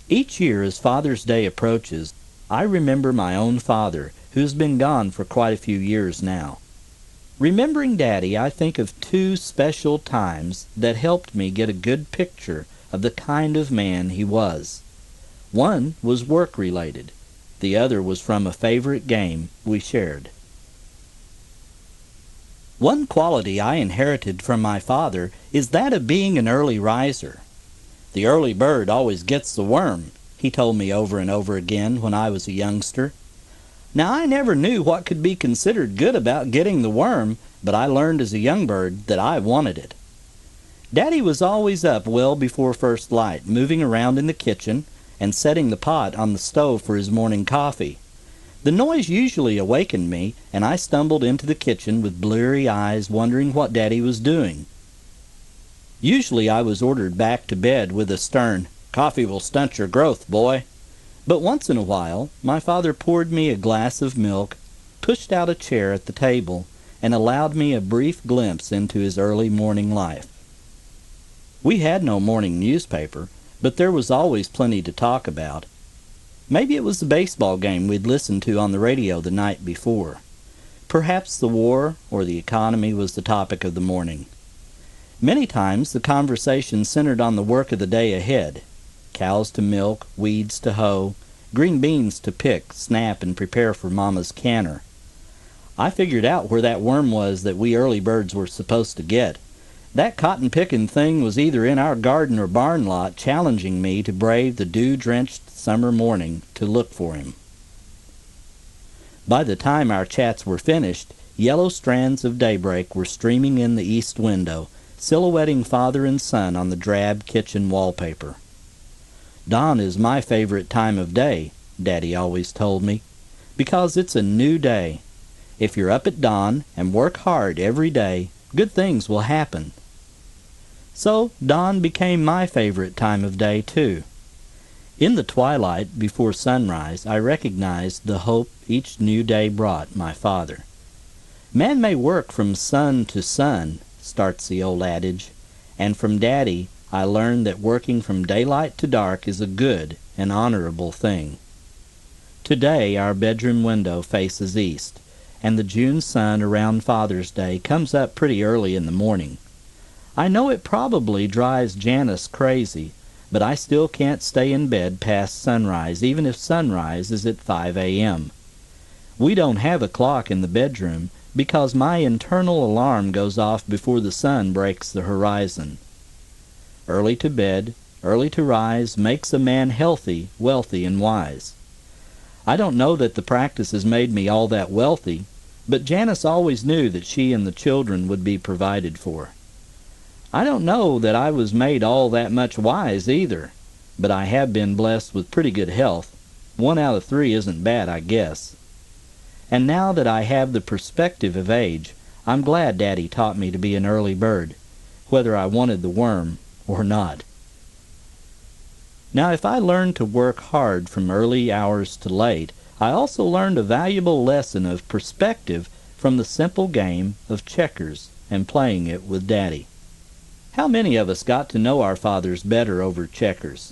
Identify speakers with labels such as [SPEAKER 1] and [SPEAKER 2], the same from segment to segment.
[SPEAKER 1] Each year as Father's Day approaches, I remember my own father, who has been gone for quite a few years now. Remembering Daddy, I think of two special times that helped me get a good picture of the kind of man he was. One was work-related. The other was from a favorite game we shared. One quality I inherited from my father is that of being an early riser. "The early bird always gets the worm," he told me over and over again when I was a youngster. Now, I never knew what could be considered good about getting the worm, but I learned as a young bird that I wanted it. Daddy was always up well before first light, moving around in the kitchen and setting the pot on the stove for his morning coffee. The noise usually awakened me, and I stumbled into the kitchen with bleary eyes, wondering what Daddy was doing. Usually I was ordered back to bed with a stern, "Coffee will stunt your growth, boy." But once in a while my father poured me a glass of milk, pushed out a chair at the table, and allowed me a brief glimpse into his early morning life. We had no morning newspaper, but there was always plenty to talk about. Maybe it was the baseball game we'd listened to on the radio the night before. Perhaps the war or the economy was the topic of the morning. Many times the conversation centered on the work of the day ahead. Cows to milk, weeds to hoe, green beans to pick, snap, and prepare for Mama's canner. I figured out where that worm was that we early birds were supposed to get. That cotton-picking thing was either in our garden or barn lot, challenging me to brave the dew-drenched summer morning to look for him. By the time our chats were finished, yellow strands of daybreak were streaming in the east window, silhouetting father and son on the drab kitchen wallpaper. "Dawn is my favorite time of day," Daddy always told me, "because it's a new day. If you're up at dawn and work hard every day, good things will happen." So dawn became my favorite time of day, too. In the twilight before sunrise, I recognized the hope each new day brought my father. "Man may work from sun to sun," starts the old adage, and from Daddy I learned that working from daylight to dark is a good and honorable thing. Today our bedroom window faces east, and the June sun around Father's Day comes up pretty early in the morning. I know it probably drives Janice crazy, but I still can't stay in bed past sunrise, even if sunrise is at 5 a.m. We don't have a clock in the bedroom because my internal alarm goes off before the sun breaks the horizon. Early to bed, early to rise makes a man healthy, wealthy, and wise. I don't know that the practice has made me all that wealthy, but Janice always knew that she and the children would be provided for. I don't know that I was made all that much wise either, but I have been blessed with pretty good health. 1 out of 3 isn't bad, I guess. And now that I have the perspective of age, I'm glad Daddy taught me to be an early bird, whether I wanted the worm or not. Now, if I learned to work hard from early hours to late, I also learned a valuable lesson of perspective from the simple game of checkers and playing it with Daddy. How many of us got to know our fathers better over checkers?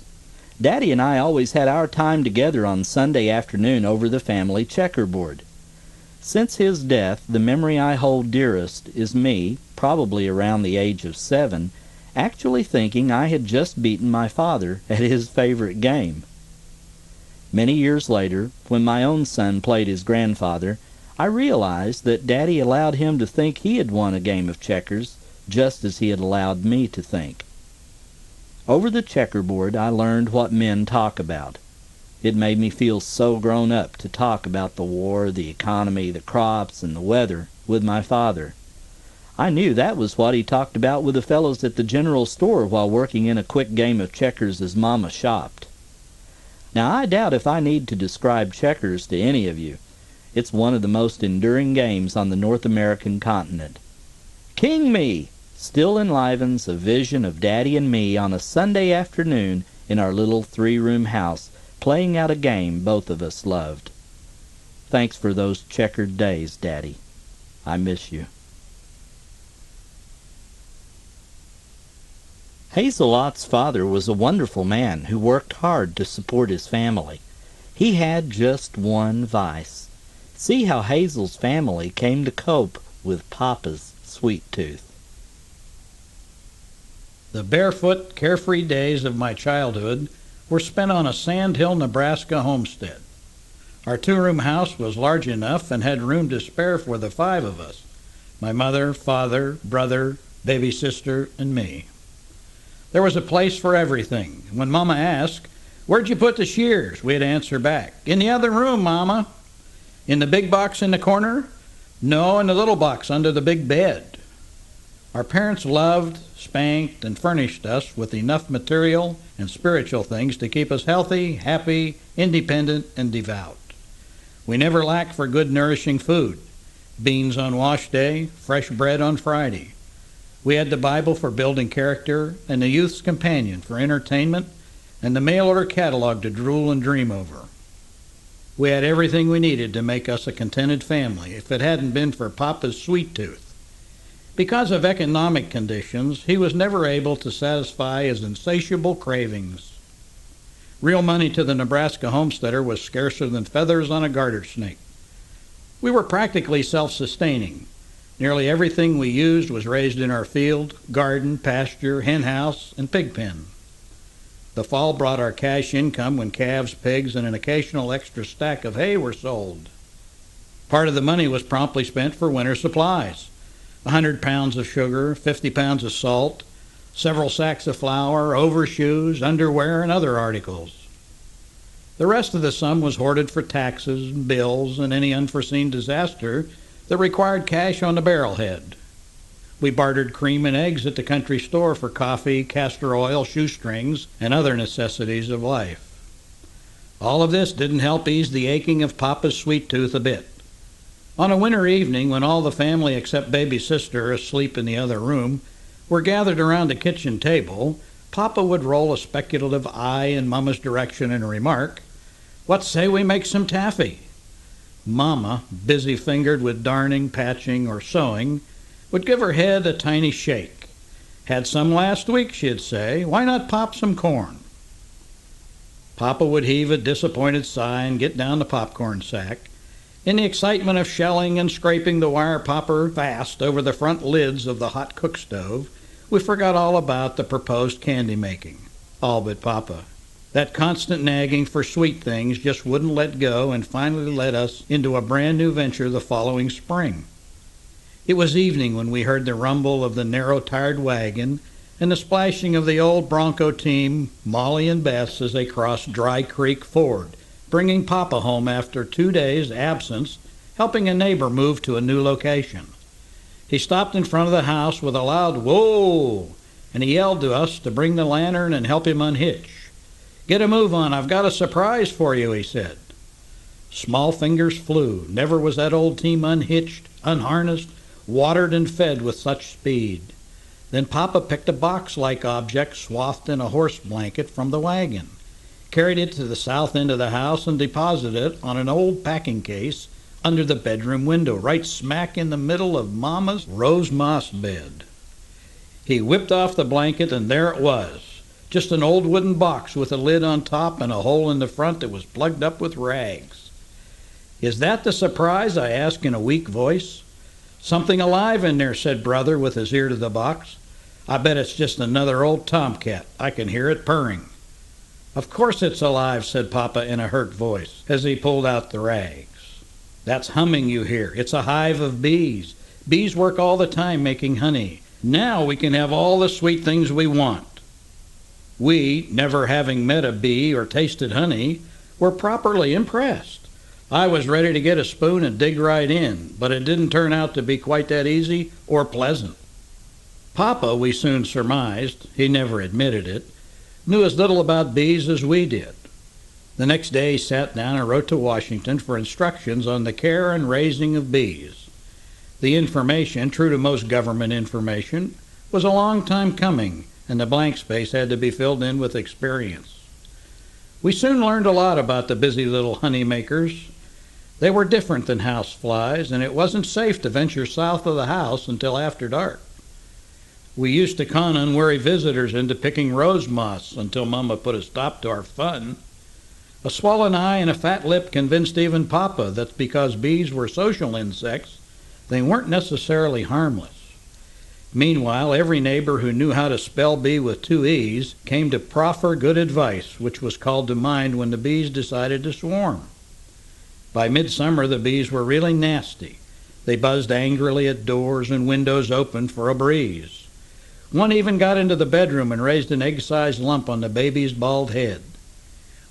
[SPEAKER 1] Daddy and I always had our time together on Sunday afternoon over the family checkerboard. Since his death, the memory I hold dearest is me, probably around the age of 7, actually thinking I had just beaten my father at his favorite game. Many years later, when my own son played his grandfather, I realized that Daddy allowed him to think he had won a game of checkers, just as he had allowed me to think. Over the checkerboard I learned what men talk about. It made me feel so grown up to talk about the war, the economy, the crops, and the weather with my father. I knew that was what he talked about with the fellows at the general store while working in a quick game of checkers as Mama shopped. Now, I doubt if I need to describe checkers to any of you. It's one of the most enduring games on the North American continent. King Me still enlivens a vision of Daddy and me on a Sunday afternoon in our little 3-room house, playing out a game both of us loved. Thanks for those checkered days, Daddy. I miss you. Hazel-Ott's father was a wonderful man who worked hard to support his family. He had just one vice. See how Hazel's family came to cope with Papa's sweet tooth.
[SPEAKER 2] The barefoot, carefree days of my childhood were spent on a Sandhill, Nebraska homestead. Our two-room house was large enough and had room to spare for the 5 of us, my mother, father, brother, baby sister, and me. There was a place for everything. When Mama asked, "Where'd you put the shears?" we'd answer back, "In the other room, Mama." "In the big box in the corner?" "No, in the little box under the big bed." Our parents loved, spanked, and furnished us with enough material and spiritual things to keep us healthy, happy, independent, and devout. We never lacked for good, nourishing food. Beans on wash day, fresh bread on Friday. We had the Bible for building character, and the Youth's Companion for entertainment, and the mail-order catalog to drool and dream over. We had everything we needed to make us a contented family if it hadn't been for Papa's sweet tooth. Because of economic conditions, he was never able to satisfy his insatiable cravings. Real money to the Nebraska homesteader was scarcer than feathers on a garter snake. We were practically self-sustaining. Nearly everything we used was raised in our field, garden, pasture, hen house, and pig pen. The fall brought our cash income when calves, pigs, and an occasional extra stack of hay were sold. Part of the money was promptly spent for winter supplies. 100 pounds of sugar, 50 pounds of salt, several sacks of flour, overshoes, underwear, and other articles. The rest of the sum was hoarded for taxes, bills, and any unforeseen disaster that required cash on the barrelhead. We bartered cream and eggs at the country store for coffee, castor oil, shoestrings, and other necessities of life. All of this didn't help ease the aching of Papa's sweet tooth a bit. On a winter evening, when all the family except baby sister, asleep in the other room, were gathered around the kitchen table, Papa would roll a speculative eye in Mama's direction and remark, "What say we make some taffy?" Mama, busy-fingered with darning, patching, or sewing, would give her head a tiny shake. "Had some last week," she'd say. "Why not pop some corn?" Papa would heave a disappointed sigh and get down the popcorn sack. In the excitement of shelling and scraping the wire popper fast over the front lids of the hot cook stove, we forgot all about the proposed candy making. All but Papa. That constant nagging for sweet things just wouldn't let go and finally led us into a brand new venture the following spring. It was evening when we heard the rumble of the narrow-tired wagon and the splashing of the old Bronco team, Molly and Bess, as they crossed Dry Creek Ford, bringing Papa home after 2 days' absence, helping a neighbor move to a new location. He stopped in front of the house with a loud "Whoa!" and he yelled to us to bring the lantern and help him unhitch. "Get a move on, I've got a surprise for you," he said. Small fingers flew. Never was that old team unhitched, unharnessed, watered and fed with such speed. Then Papa picked a box-like object swathed in a horse blanket from the wagon, carried it to the south end of the house, and deposited it on an old packing case under the bedroom window, right smack in the middle of Mama's rose moss bed. He whipped off the blanket, and there it was, just an old wooden box with a lid on top and a hole in the front that was plugged up with rags. "Is that the surprise?" I asked in a weak voice. "Something alive in there," said Brother with his ear to the box. "I bet it's just another old tomcat. I can hear it purring." "Of course it's alive," said Papa in a hurt voice as he pulled out the rags. "That's humming you hear. It's a hive of bees. Bees work all the time making honey. Now we can have all the sweet things we want." We, never having met a bee or tasted honey, were properly impressed. I was ready to get a spoon and dig right in, but it didn't turn out to be quite that easy or pleasant. Papa, we soon surmised, he never admitted it, knew as little about bees as we did. The next day he sat down and wrote to Washington for instructions on the care and raising of bees. The information, true to most government information, was a long time coming, and the blank space had to be filled in with experience. We soon learned a lot about the busy little honey makers. They were different than house flies, and it wasn't safe to venture south of the house until after dark. We used to con unwary visitors into picking rose moss until Mama put a stop to our fun. A swollen eye and a fat lip convinced even Papa that because bees were social insects, they weren't necessarily harmless. Meanwhile, every neighbor who knew how to spell bee with 2 E's came to proffer good advice, which was called to mind when the bees decided to swarm. By midsummer, the bees were really nasty. They buzzed angrily at doors and windows open for a breeze. One even got into the bedroom and raised an egg-sized lump on the baby's bald head.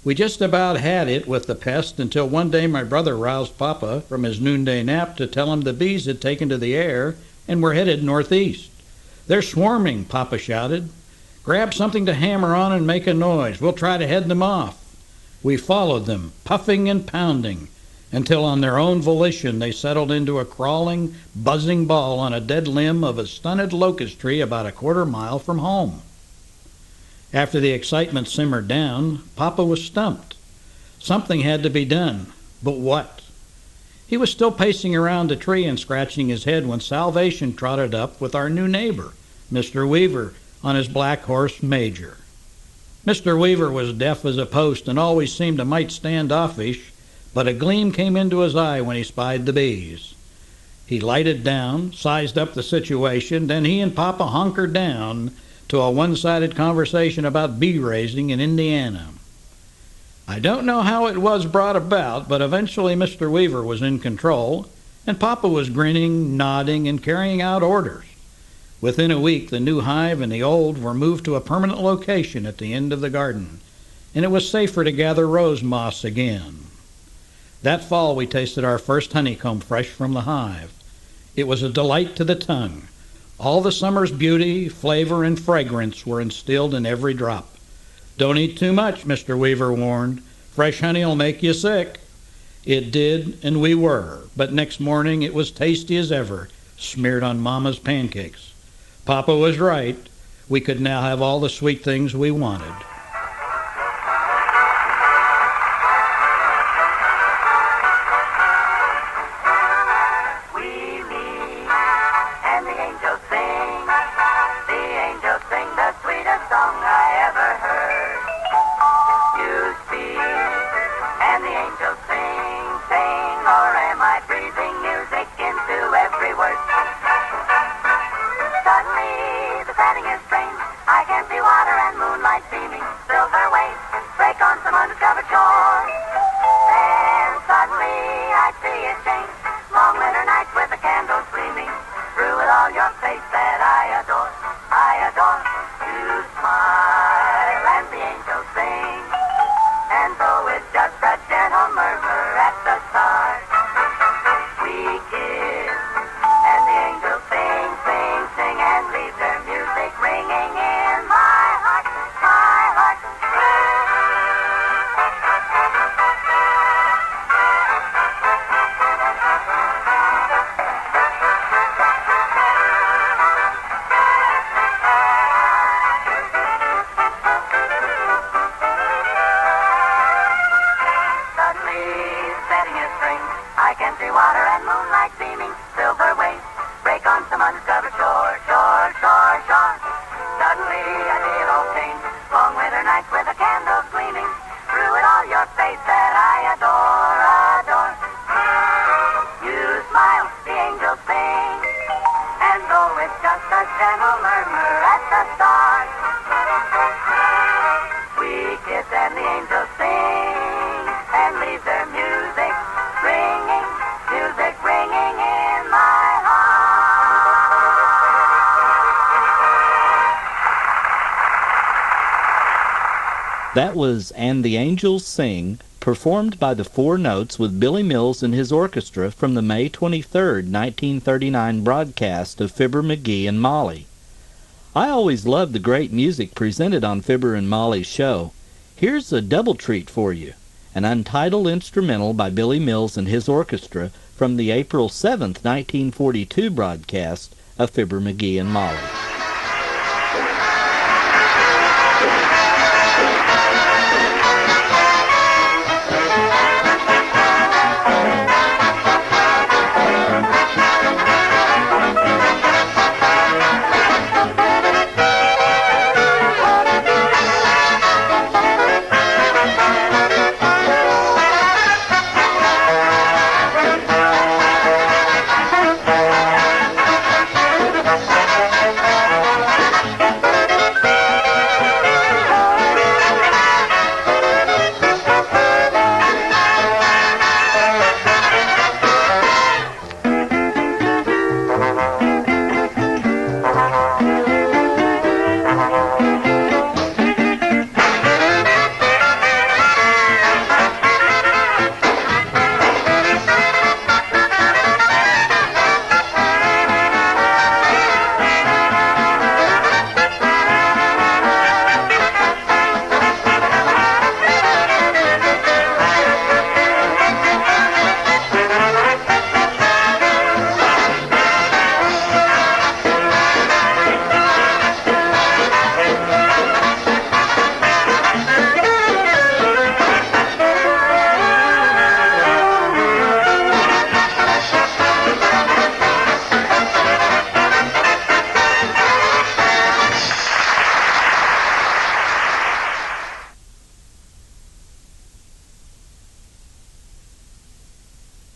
[SPEAKER 2] We just about had it with the pest until one day my brother roused Papa from his noonday nap to tell him the bees had taken to the air and were headed northeast. "They're swarming," Papa shouted. "Grab something to hammer on and make a noise. We'll try to head them off." We followed them, puffing and pounding, until on their own volition they settled into a crawling, buzzing ball on a dead limb of a stunted locust tree about a quarter-mile from home. After the excitement simmered down, Papa was stumped. Something had to be done, but what? He was still pacing around the tree and scratching his head when Salvation trotted up with our new neighbor, Mr. Weaver, on his black horse Major. Mr. Weaver was deaf as a post and always seemed a mite standoffish, but a gleam came into his eye when he spied the bees. He lighted down, sized up the situation, then he and Papa hunkered down to a one-sided conversation about bee raising in Indiana. I don't know how it was brought about, but eventually Mr. Weaver was in control, and Papa was grinning, nodding, and carrying out orders. Within a week, the new hive and the old were moved to a permanent location at the end of the garden, and it was safer to gather rose moss again. That fall, we tasted our first honeycomb fresh from the hive. It was a delight to the tongue. All the summer's beauty, flavor, and fragrance were instilled in every drop. "Don't eat too much," Mr. Weaver warned. "Fresh honey'll make you sick." It did, and we were, but next morning it was tasty as ever, smeared on Mama's pancakes. Papa was right. We could now have all the sweet things we wanted.
[SPEAKER 1] That was "And the Angels Sing," performed by the Four Notes with Billy Mills and his orchestra from the May 23, 1939 broadcast of Fibber, McGee, and Molly. I always loved the great music presented on Fibber and Molly's show. Here's a double treat for you, an untitled instrumental by Billy Mills and his orchestra from the April 7, 1942 broadcast of Fibber, McGee, and Molly.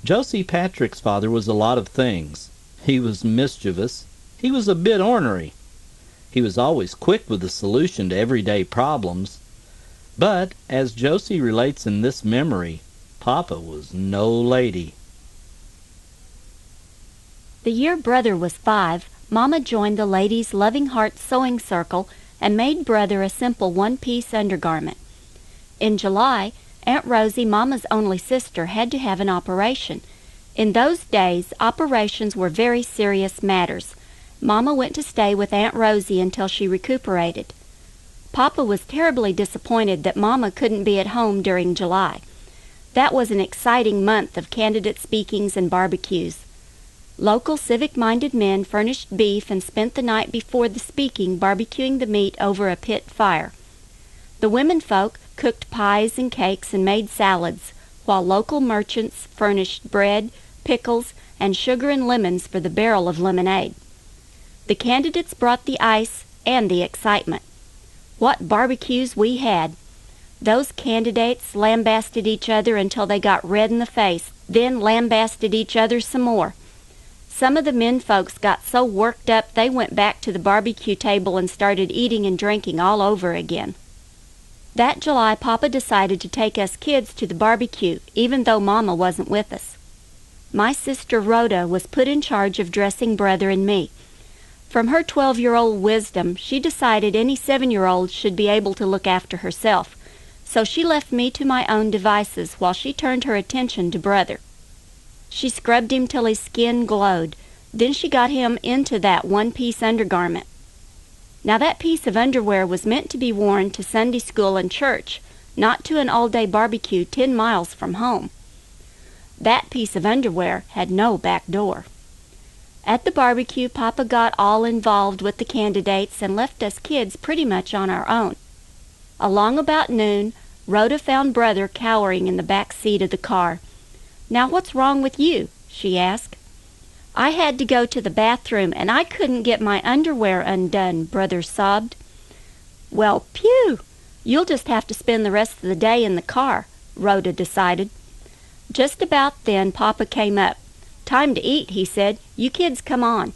[SPEAKER 1] Josie Patrick's father was a lot of things. He was mischievous. He was a bit ornery. He was always quick with a solution to everyday problems. But, as Josie relates in this memory, Papa was no lady.
[SPEAKER 3] The year Brother was 5, Mama joined the Ladies' Loving Heart Sewing Circle and made Brother a simple one-piece undergarment. In July, Aunt Rosie, Mama's only sister, had to have an operation. In those days, operations were very serious matters. Mama went to stay with Aunt Rosie until she recuperated. Papa was terribly disappointed that Mama couldn't be at home during July. That was an exciting month of candidate speakings and barbecues. Local civic-minded men furnished beef and spent the night before the speaking barbecuing the meat over a pit fire. The women folk cooked pies and cakes and made salads, while local merchants furnished bread, pickles, and sugar and lemons for the barrel of lemonade. The candidates brought the ice and the excitement. What barbecues we had! Those candidates lambasted each other until they got red in the face, then lambasted each other some more. Some of the men folks got so worked up they went back to the barbecue table and started eating and drinking all over again. That July, Papa decided to take us kids to the barbecue, even though Mama wasn't with us. My sister Rhoda was put in charge of dressing Brother and me. From her 12-year-old wisdom, she decided any 7-year-old should be able to look after herself, so she left me to my own devices while she turned her attention to Brother. She scrubbed him till his skin glowed. Then she got him into that one-piece undergarment. Now that piece of underwear was meant to be worn to Sunday school and church, not to an all-day barbecue 10 miles from home. That piece of underwear had no back door. At the barbecue, Papa got all involved with the candidates and left us kids pretty much on our own. Along about noon, Rhoda found Brother cowering in the back seat of the car. "Now what's wrong with you?" she asked. "I had to go to the bathroom, and I couldn't get my underwear undone," Brother sobbed. "Well, phew! You'll just have to spend the rest of the day in the car," Rhoda decided. Just about then, Papa came up. "Time to eat," he said. "You kids come on."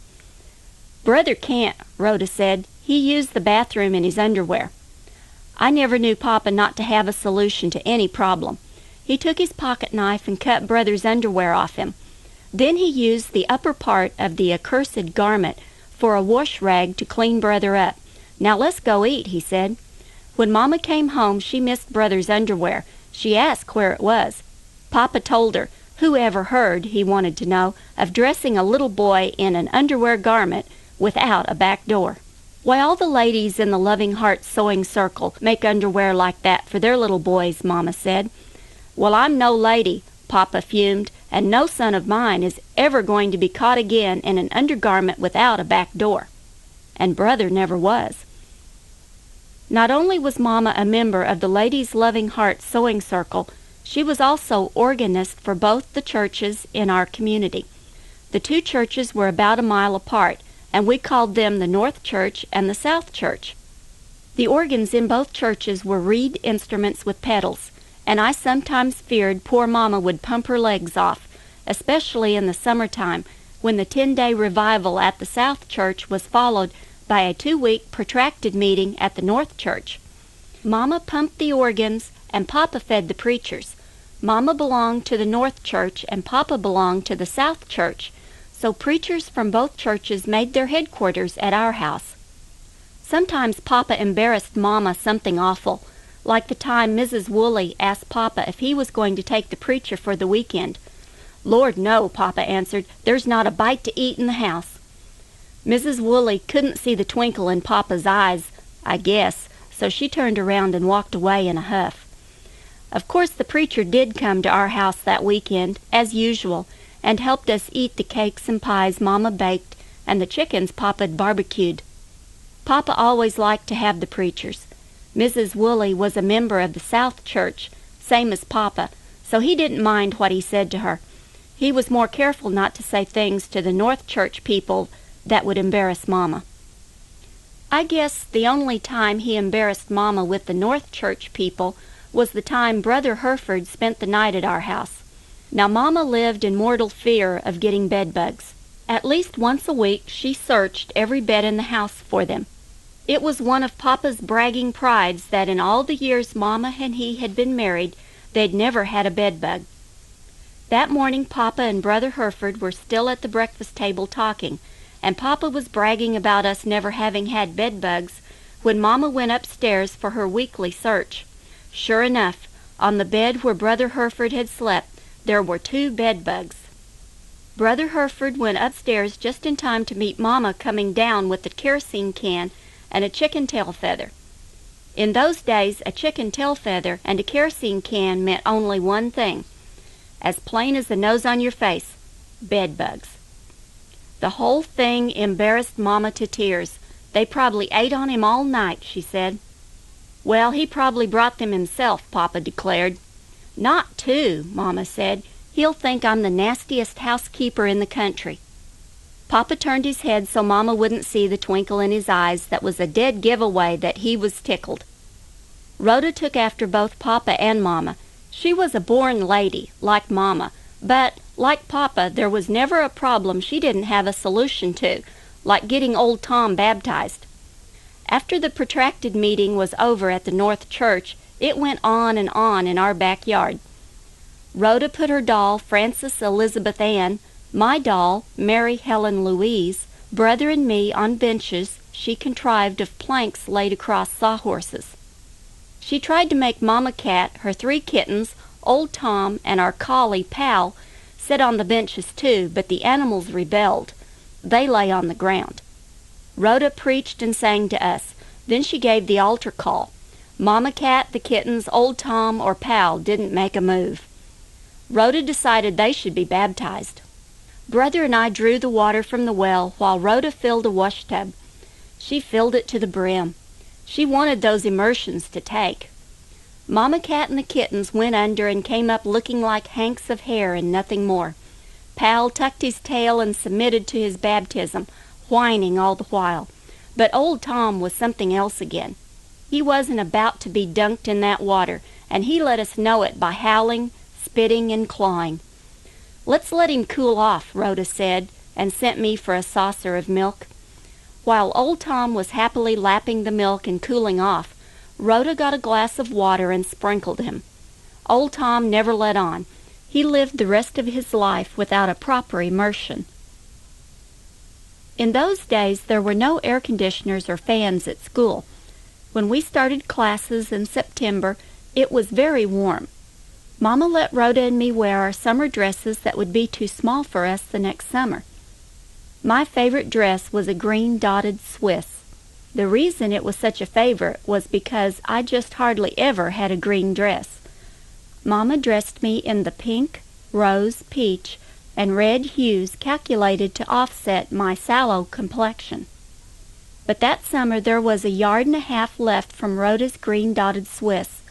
[SPEAKER 3] "Brother can't," Rhoda said. "He used the bathroom in his underwear." I never knew Papa not to have a solution to any problem. He took his pocket knife and cut Brother's underwear off him. Then he used the upper part of the accursed garment for a wash rag to clean Brother up. "Now let's go eat," he said. When Mama came home, she missed Brother's underwear. She asked where it was. Papa told her. Who ever heard, he wanted to know, of dressing a little boy in an underwear garment without a back door? "Why, all the ladies in the Loving Heart Sewing Circle make underwear like that for their little boys," Mama said. "Well, I'm no lady," Papa fumed, "and no son of mine is ever going to be caught again in an undergarment without a back door." And Brother never was. Not only was Mama a member of the Ladies' Loving Heart Sewing Circle, she was also organist for both the churches in our community. The two churches were about a mile apart, and we called them the North Church and the South Church. The organs in both churches were reed instruments with pedals, and I sometimes feared poor Mama would pump her legs off, especially in the summertime, when the 10-day revival at the South Church was followed by a 2-week protracted meeting at the North Church. Mama pumped the organs, and Papa fed the preachers. Mama belonged to the North Church, and Papa belonged to the South Church, so preachers from both churches made their headquarters at our house. Sometimes Papa embarrassed Mama something awful, like the time Mrs. Woolley asked Papa if he was going to take the preacher for the weekend. "Lord, no," Papa answered. "There's not a bite to eat in the house." Mrs. Woolley couldn't see the twinkle in Papa's eyes, I guess, so she turned around and walked away in a huff. Of course, the preacher did come to our house that weekend, as usual, and helped us eat the cakes and pies Mama baked and the chickens Papa'd barbecued. Papa always liked to have the preachers. Mrs. Woolley was a member of the South Church, same as Papa, so he didn't mind what he said to her. He was more careful not to say things to the North Church people that would embarrass Mama. I guess the only time he embarrassed Mama with the North Church people was the time Brother Hereford spent the night at our house. Now Mama lived in mortal fear of getting bedbugs. At least once a week she searched every bed in the house for them. It was one of Papa's bragging prides that in all the years Mama and he had been married, they'd never had a bedbug. That morning Papa and Brother Hereford were still at the breakfast table talking, and Papa was bragging about us never having had bedbugs when Mama went upstairs for her weekly search. Sure enough, on the bed where Brother Hereford had slept, there were 2 bedbugs. Brother Hereford went upstairs just in time to meet Mama coming down with a kerosene can and a chicken tail feather. In those days, a chicken tail feather and a kerosene can meant only one thing, as plain as the nose on your face: bedbugs. The whole thing embarrassed Mama to tears. They probably ate on him all night, she said. Well, he probably brought them himself, Papa declared. Not 2, Mama said. He'll think I'm the nastiest housekeeper in the country. Papa turned his head so Mama wouldn't see the twinkle in his eyes that was a dead giveaway that he was tickled. Rhoda took after both Papa and Mama. She was a born lady, like Mama, but, like Papa, there was never a problem she didn't have a solution to, like getting old Tom baptized. After the protracted meeting was over at the North Church, it went on and on in our backyard. Rhoda put her doll, Frances Elizabeth Ann, my doll, Mary Helen Louise, Brother and me on benches she contrived of planks laid across sawhorses. She tried to make Mama Cat, her 3 kittens, old Tom, and our collie, Pal, sit on the benches too, but the animals rebelled. They lay on the ground. Rhoda preached and sang to us. Then she gave the altar call. Mama Cat, the kittens, old Tom, or Pal didn't make a move. Rhoda decided they should be baptized. Brother and I drew the water from the well while Rhoda filled a washtub. She filled it to the brim. She wanted those immersions to take. Mama Cat and the kittens went under and came up looking like hanks of hair and nothing more. Pal tucked his tail and submitted to his baptism, whining all the while. But old Tom was something else again. He wasn't about to be dunked in that water, and he let us know it by howling, spitting, and clawing. "Let's let him cool off," Rhoda said, and sent me for a saucer of milk. While old Tom was happily lapping the milk and cooling off, Rhoda got a glass of water and sprinkled him. Old Tom never let on. He lived the rest of his life without a proper immersion. In those days there were no air conditioners or fans at school. When we started classes in September, it was very warm. Mama let Rhoda and me wear our summer dresses that would be too small for us the next summer. My favorite dress was a green dotted Swiss. The reason it was such a favorite was because I just hardly ever had a green dress. Mama dressed me in the pink, rose, peach, and red hues calculated to offset my sallow complexion. But that summer there was a yard and a half left from Rhoda's green dotted Swiss.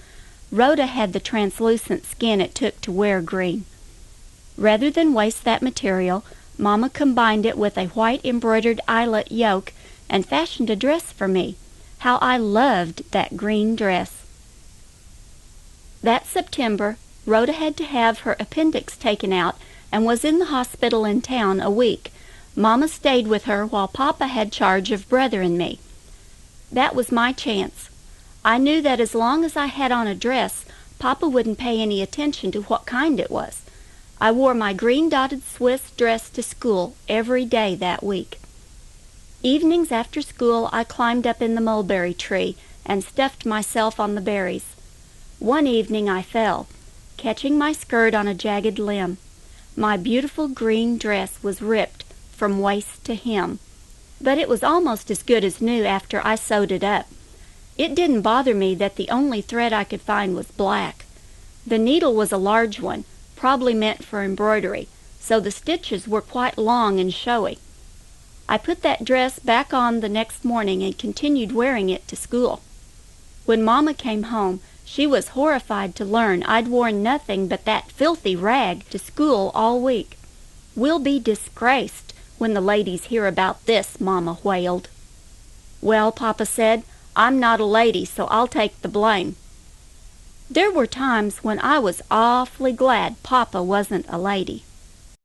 [SPEAKER 3] Rhoda had the translucent skin it took to wear green. Rather than waste that material, Mama combined it with a white embroidered eyelet yoke and fashioned a dress for me. How I loved that green dress! That September, Rhoda had to have her appendix taken out and was in the hospital in town a week. Mama stayed with her while Papa had charge of Brother and me. That was my chance. I knew that as long as I had on a dress, Papa wouldn't pay any attention to what kind it was. I wore my green dotted Swiss dress to school every day that week. Evenings after school I climbed up in the mulberry tree and stuffed myself on the berries. One evening I fell, catching my skirt on a jagged limb. My beautiful green dress was ripped from waist to hem, but it was almost as good as new after I sewed it up. It didn't bother me that the only thread I could find was black. The needle was a large one, probably meant for embroidery, so the stitches were quite long and showy. I put that dress back on the next morning and continued wearing it to school. When Mama came home, she was horrified to learn I'd worn nothing but that filthy rag to school all week. "We'll be disgraced when the ladies hear about this," Mama wailed. "Well," Papa said, "I'm not a lady, so I'll take the blame." There were times when I was awfully glad Papa wasn't a lady.